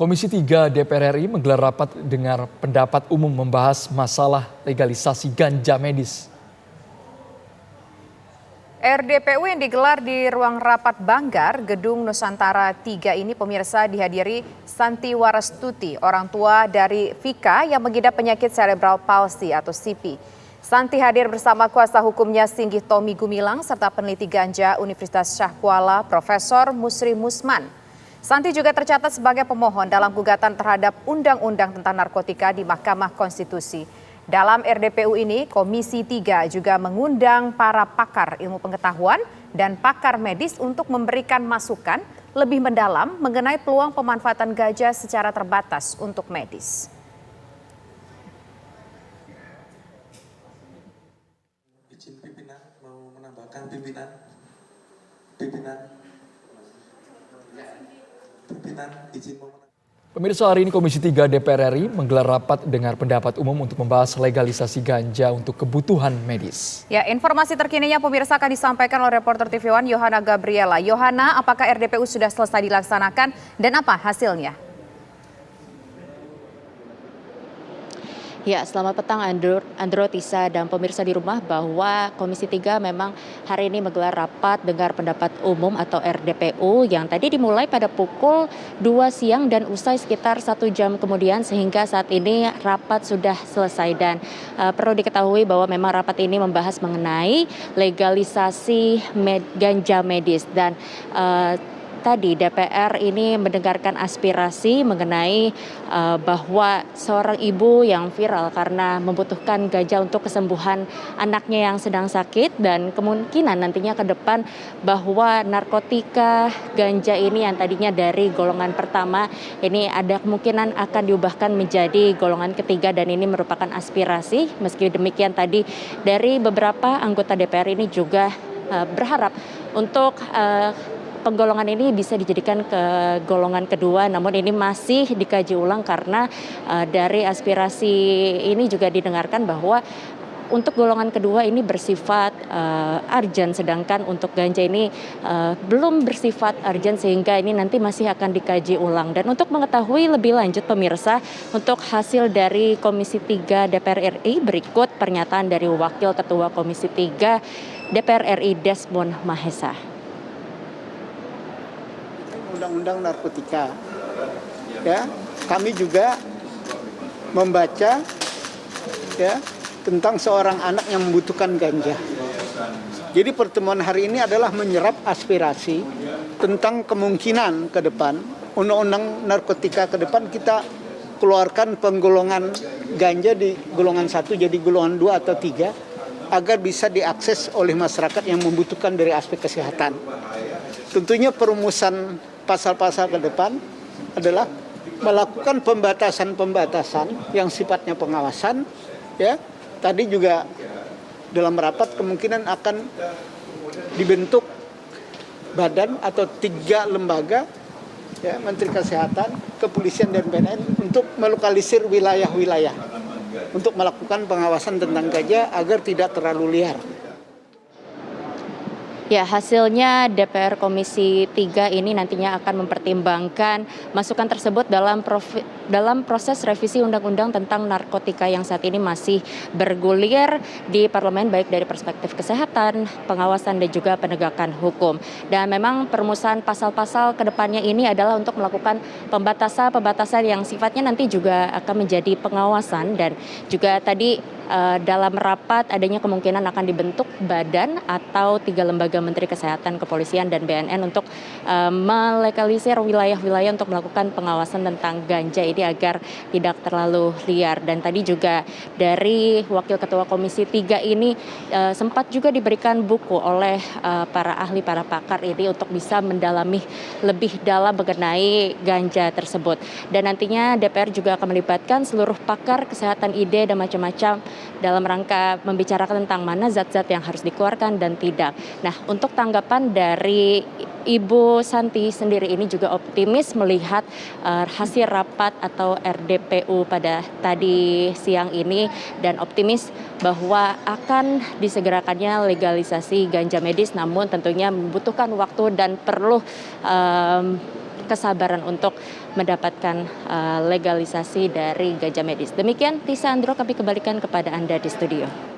Komisi 3 DPR RI menggelar rapat dengar pendapat umum membahas masalah legalisasi ganja medis. RDPU yang digelar di ruang rapat Banggar, Gedung Nusantara 3 ini pemirsa dihadiri Santi Warastuti, orang tua dari Vika yang mengidap penyakit cerebral palsy atau CP. Santi hadir bersama kuasa hukumnya Singgih Tommy Gumilang serta peneliti ganja Universitas Syahkuala Profesor Musri Musman. Santi juga tercatat sebagai pemohon dalam gugatan terhadap Undang-Undang tentang Narkotika di Mahkamah Konstitusi. Dalam RDPU ini, Komisi 3 juga mengundang para pakar ilmu pengetahuan dan pakar medis untuk memberikan masukan lebih mendalam mengenai peluang pemanfaatan ganja secara terbatas untuk medis. Izin pimpinan mau menambahkan pimpinan izin mau menambahkan. Pemirsa, hari ini Komisi 3 DPR RI menggelar rapat dengar pendapat umum untuk membahas legalisasi ganja untuk kebutuhan medis. Ya, informasi terkininya pemirsa akan disampaikan oleh reporter TV One Yohana Gabriela. Yohana, apakah RDPU sudah selesai dilaksanakan dan apa hasilnya? Ya, selamat petang Andro, Tisa, dan pemirsa di rumah bahwa Komisi 3 memang hari ini menggelar rapat dengar pendapat umum atau RDPU yang tadi dimulai pada pukul 2 siang dan usai sekitar 1 jam kemudian sehingga saat ini rapat sudah selesai. Dan perlu diketahui bahwa memang rapat ini membahas mengenai legalisasi ganja medis dan tadi DPR ini mendengarkan aspirasi mengenai bahwa seorang ibu yang viral karena membutuhkan ganja untuk kesembuhan anaknya yang sedang sakit dan kemungkinan nantinya ke depan bahwa narkotika ganja ini yang tadinya dari golongan pertama ini ada kemungkinan akan diubahkan menjadi golongan ketiga dan ini merupakan aspirasi. Meski demikian tadi dari beberapa anggota DPR ini juga berharap untuk penggolongan ini bisa dijadikan ke golongan kedua, namun ini masih dikaji ulang karena dari aspirasi ini juga didengarkan bahwa untuk golongan kedua ini bersifat urgent, sedangkan untuk ganja ini belum bersifat urgent sehingga ini nanti masih akan dikaji ulang. Dan untuk mengetahui lebih lanjut pemirsa, untuk hasil dari Komisi 3 DPR RI berikut pernyataan dari Wakil Ketua Komisi 3 DPR RI Desmond Mahesa. Undang-undang narkotika, ya, kami juga membaca, ya, tentang seorang anak yang membutuhkan ganja. Jadi pertemuan hari ini adalah menyerap aspirasi tentang kemungkinan ke depan undang-undang narkotika ke depan kita keluarkan penggolongan ganja di golongan 1 jadi golongan 2 atau 3 agar bisa diakses oleh masyarakat yang membutuhkan dari aspek kesehatan. Tentunya perumusan pasal-pasal ke depan adalah melakukan pembatasan-pembatasan yang sifatnya pengawasan, ya. Tadi juga dalam rapat kemungkinan akan dibentuk badan atau 3 lembaga, ya, Menteri Kesehatan, Kepolisian dan BNN untuk melokalisir wilayah-wilayah untuk melakukan pengawasan tentang ganja agar tidak terlalu liar. Ya, hasilnya DPR Komisi 3 ini nantinya akan mempertimbangkan masukan tersebut dalam proses revisi Undang-Undang tentang narkotika yang saat ini masih bergulir di parlemen baik dari perspektif kesehatan, pengawasan dan juga penegakan hukum. Dan memang perumusan pasal-pasal ke depannya ini adalah untuk melakukan pembatasan yang sifatnya nanti juga akan menjadi pengawasan dan juga tadi dalam rapat adanya kemungkinan akan dibentuk badan atau 3 lembaga Menteri Kesehatan, Kepolisian, dan BNN untuk melegalisir wilayah-wilayah untuk melakukan pengawasan tentang ganja ini agar tidak terlalu liar. Dan tadi juga dari Wakil Ketua Komisi 3 ini sempat juga diberikan buku oleh para ahli, para pakar ini untuk bisa mendalami lebih dalam mengenai ganja tersebut. Dan nantinya DPR juga akan melibatkan seluruh pakar kesehatan ide dan macam-macam dalam rangka membicarakan tentang mana zat-zat yang harus dikeluarkan dan tidak. Nah, untuk tanggapan dari Ibu Santi sendiri ini juga optimis melihat hasil rapat atau RDPU pada tadi siang ini dan optimis bahwa akan disegerakannya legalisasi ganja medis, namun tentunya membutuhkan waktu dan perlu kesabaran untuk mendapatkan legalisasi dari ganja medis. Demikian Tisa Andro, kami kembalikan kepada Anda di studio.